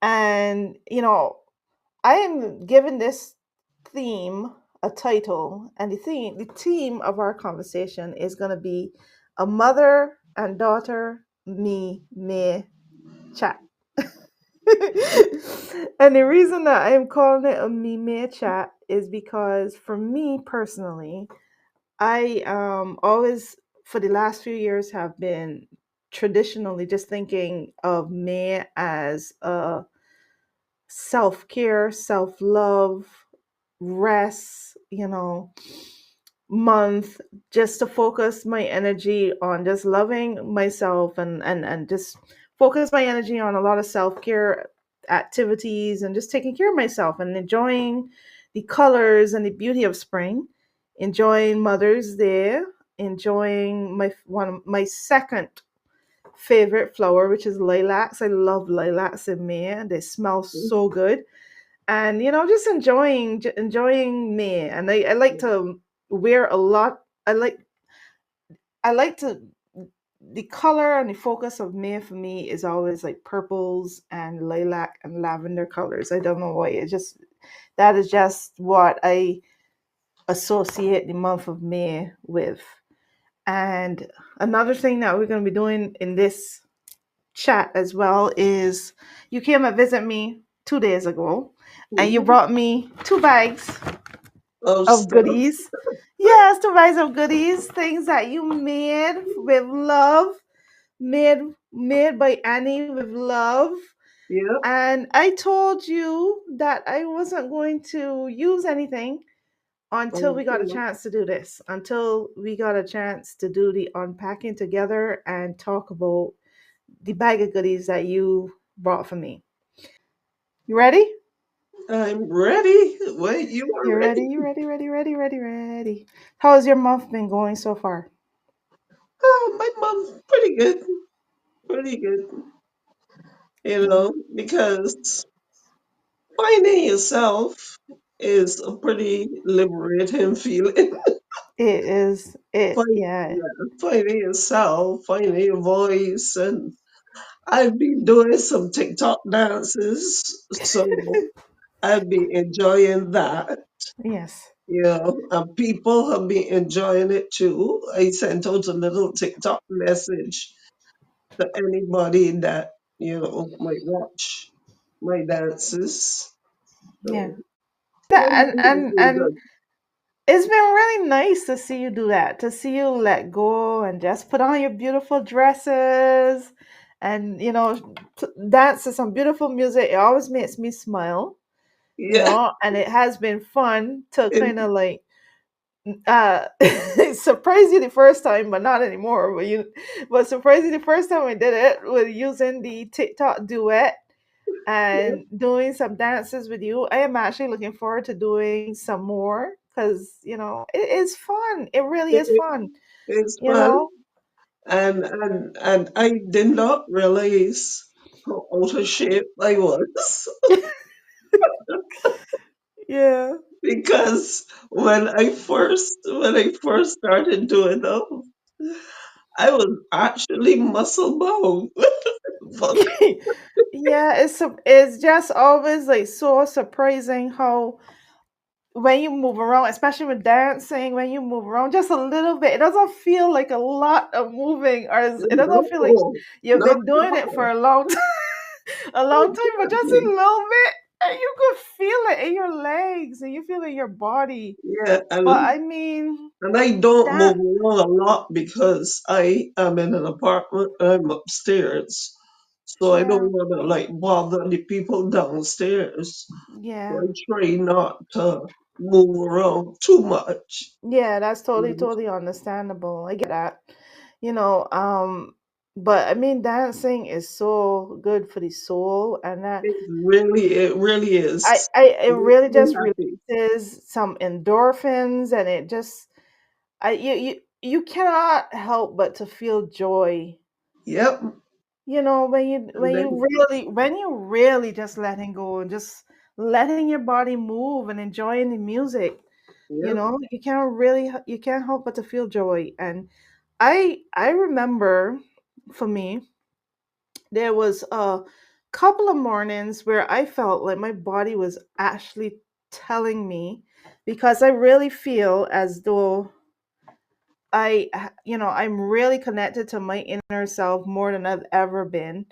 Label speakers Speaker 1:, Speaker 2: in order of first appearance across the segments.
Speaker 1: And, I am giving this theme a title, and the theme of our conversation is going to be a mother and daughter me chat. And the reason that I'm calling it a me chat is because for me personally, I always for the last few years have been traditionally just thinking of me as a self-care, self-love, rest, month, just to focus my energy on just loving myself, and just focus my energy on a lot of self-care activities and just taking care of myself and enjoying the colors and the beauty of spring, enjoying Mother's Day, enjoying my second favorite flower, which is lilacs. I love lilacs in May, and they smell so good. And just enjoying me. And I like to wear a lot. I like to the color and the focus of May for me is always like purples and lilac and lavender colors. I don't know why. It just that is just what I associate the month of May with. And another thing that we're going to be doing in this chat as well is you came and visit me 2 days ago, and you
Speaker 2: Mhm.
Speaker 1: brought me two bags
Speaker 2: Oh,
Speaker 1: of
Speaker 2: stuff.
Speaker 1: goodies. Yes, two bags of goodies, things that you made with love, made by Annie with love.
Speaker 2: Yep.
Speaker 1: And I told you that I wasn't going to use anything until
Speaker 2: Oh,
Speaker 1: we got a chance to do this, until we got a chance to do the unpacking together and talk about the bag of goodies that you brought for me. You ready?
Speaker 2: I'm ready. Wait, you are
Speaker 1: You ready?
Speaker 2: ready?
Speaker 1: You ready? Ready? Ready? Ready? Ready? How's your month been going so far?
Speaker 2: Oh, my mom's pretty good. Pretty good.
Speaker 1: Yeah,
Speaker 2: Because finding yourself is a pretty liberating feeling.
Speaker 1: it is. It yeah.
Speaker 2: Yeah, finding yourself, finding your voice, and I've been doing some TikTok dances, so I've been enjoying that.
Speaker 1: Yes.
Speaker 2: And people have been enjoying it too. I sent out a little TikTok message to anybody that might watch my dances.
Speaker 1: Yeah.
Speaker 2: So
Speaker 1: That
Speaker 2: my
Speaker 1: and
Speaker 2: month has
Speaker 1: and
Speaker 2: been
Speaker 1: and
Speaker 2: good.
Speaker 1: it's been really nice to see you do that. To see you let go and just put on your beautiful dresses, and dance to some beautiful music. It always makes me smile.
Speaker 2: Yeah,
Speaker 1: And it has been fun to
Speaker 2: it,
Speaker 1: kind of like surprise you the first time, but not anymore. But surprise you the first time we did it with using the TikTok duet
Speaker 2: yeah,
Speaker 1: and doing some dances with you. I am actually looking forward to doing some more because it is fun. It really is
Speaker 2: it,
Speaker 1: fun.
Speaker 2: it's
Speaker 1: You
Speaker 2: fun,
Speaker 1: know.
Speaker 2: and I did not realize how out of shape I was
Speaker 1: Yeah.
Speaker 2: because when I first started doing them, I was actually muscle bound. But
Speaker 1: Yeah, it's just always like so surprising how when you move around, especially with dancing, when you move around just a little bit, it doesn't feel like a lot of moving, or it doesn't feel like
Speaker 2: no,
Speaker 1: you've
Speaker 2: not
Speaker 1: been
Speaker 2: at
Speaker 1: doing it for
Speaker 2: all.
Speaker 1: a long time, a long time, but just a
Speaker 2: Exactly.
Speaker 1: little bit, and you could feel it in your legs and you feel it in your body.
Speaker 2: Yeah,
Speaker 1: But
Speaker 2: and
Speaker 1: I mean,
Speaker 2: and I don't
Speaker 1: that,
Speaker 2: move around a lot because I am in an apartment. I'm upstairs, so I don't
Speaker 1: yeah,
Speaker 2: want to like bother the people downstairs. So
Speaker 1: yeah,
Speaker 2: I try not to move around too much.
Speaker 1: yeah, that's totally,
Speaker 2: Mm.
Speaker 1: totally understandable. I get that, you know. But I mean, dancing is so good for the soul, and that
Speaker 2: It really is.
Speaker 1: it
Speaker 2: It makes
Speaker 1: really
Speaker 2: me
Speaker 1: just
Speaker 2: happy.
Speaker 1: releases some endorphins, and it just you cannot help but to feel joy.
Speaker 2: Yep.
Speaker 1: When you
Speaker 2: And then,
Speaker 1: really just letting go and just letting your body move and enjoying the music.
Speaker 2: yep.
Speaker 1: You can't help but to feel joy. And I remember, for me, there was a couple of mornings where I felt like my body was actually telling me, because I really feel as though I'm really connected to my inner self more than I've ever been.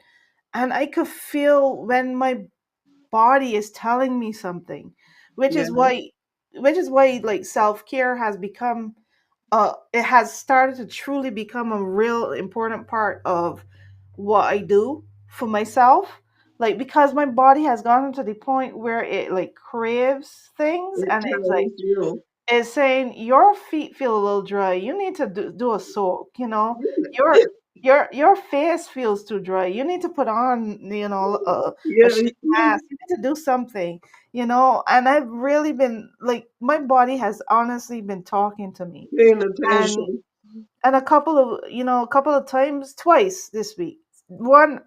Speaker 1: And I could feel when my body is telling me something, which
Speaker 2: Yeah,
Speaker 1: is why like self-care has become it has started to truly become a real important part of what I do for myself. Like, because my body has gotten to the point where it like craves things,
Speaker 2: it
Speaker 1: and it's like
Speaker 2: tells you.
Speaker 1: is saying your feet feel a little dry. You need to do a soak.
Speaker 2: Yeah,
Speaker 1: Your face feels too dry. You need to put on a
Speaker 2: yeah,
Speaker 1: sheet mask. You need to do something. And I've really been like, my body has honestly been talking to me,
Speaker 2: paying
Speaker 1: and
Speaker 2: attention.
Speaker 1: a couple of times, twice this week. One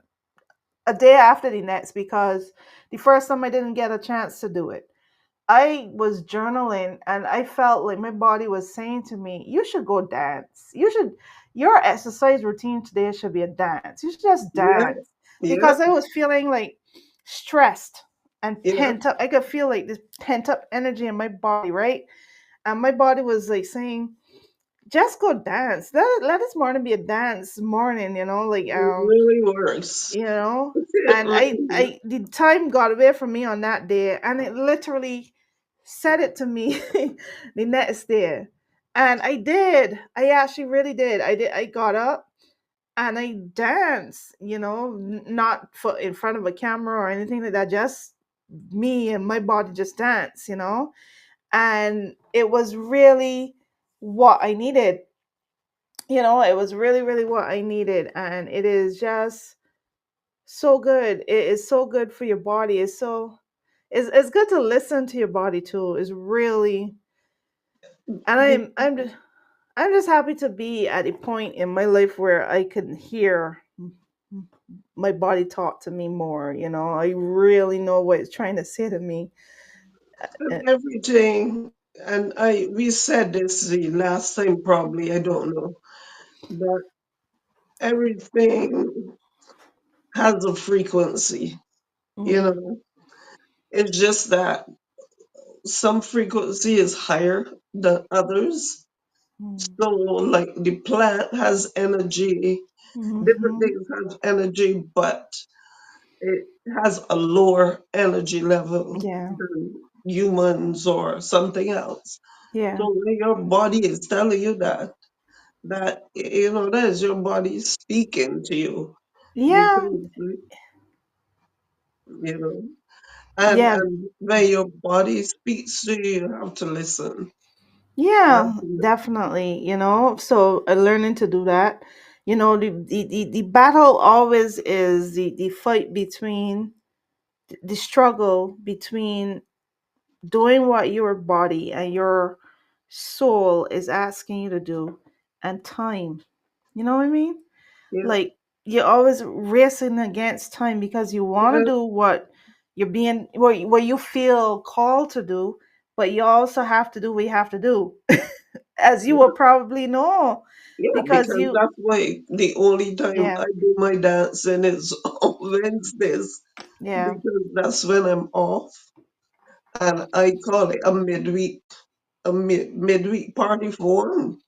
Speaker 1: a day after the next, because the first time I didn't get a chance to do it. I was journaling and I felt like my body was saying to me, you should go dance. Your exercise routine today should be a dance. You should just
Speaker 2: Yeah,
Speaker 1: dance.
Speaker 2: yeah,
Speaker 1: Because I was feeling like stressed and
Speaker 2: yeah.
Speaker 1: pent up. I could feel like this pent up energy in my body, right? And my body was like saying, just go dance. Let this morning be a dance morning,
Speaker 2: It really works.
Speaker 1: you know
Speaker 2: It
Speaker 1: and i
Speaker 2: really,
Speaker 1: i the time got away from me on that day, and it literally said it to me the next day. And I actually really did. I got up and I danced, not for in front of a camera or anything like that, just me and my body just dance. And it was really what I needed. It was really, really what I needed, and it is just so good. It is so good for your body. It's good to listen to your body too. It's really. And
Speaker 2: be-
Speaker 1: I'm just happy to be at a point in my life where I can hear my body talk to me more. I really know what it's trying to say to me.
Speaker 2: and
Speaker 1: Uh,
Speaker 2: everything, and we said this the last time, probably, I don't know, but everything has a frequency, you
Speaker 1: mhm,
Speaker 2: know. It's just that some frequency is higher than others.
Speaker 1: mhm,
Speaker 2: So, like the plant has energy, different
Speaker 1: mhm.
Speaker 2: things have energy, but it has a lower energy level
Speaker 1: Yeah,
Speaker 2: than humans or something else.
Speaker 1: yeah,
Speaker 2: So when your body is telling you that is your body speaking to you
Speaker 1: yeah,
Speaker 2: because you know,
Speaker 1: yeah.
Speaker 2: and when your body speaks to you, you have to listen. You have
Speaker 1: Yeah,
Speaker 2: to listen.
Speaker 1: definitely, so learning to do that. The battle always is the fight between the struggle between doing what your body and your soul is asking you to do, and time. You know what I mean?
Speaker 2: Yeah,
Speaker 1: Like, you're always racing against time because you want to
Speaker 2: yeah,
Speaker 1: do what what you feel called to do, but you also have to do what you have to do, as you will
Speaker 2: yeah,
Speaker 1: probably know,
Speaker 2: yeah.
Speaker 1: because
Speaker 2: Because
Speaker 1: you
Speaker 2: that's why the only time
Speaker 1: yeah,
Speaker 2: I do my dancing is on Wednesdays
Speaker 1: yeah,
Speaker 2: because that's when I'm off, and I call it a midweek party for 'em.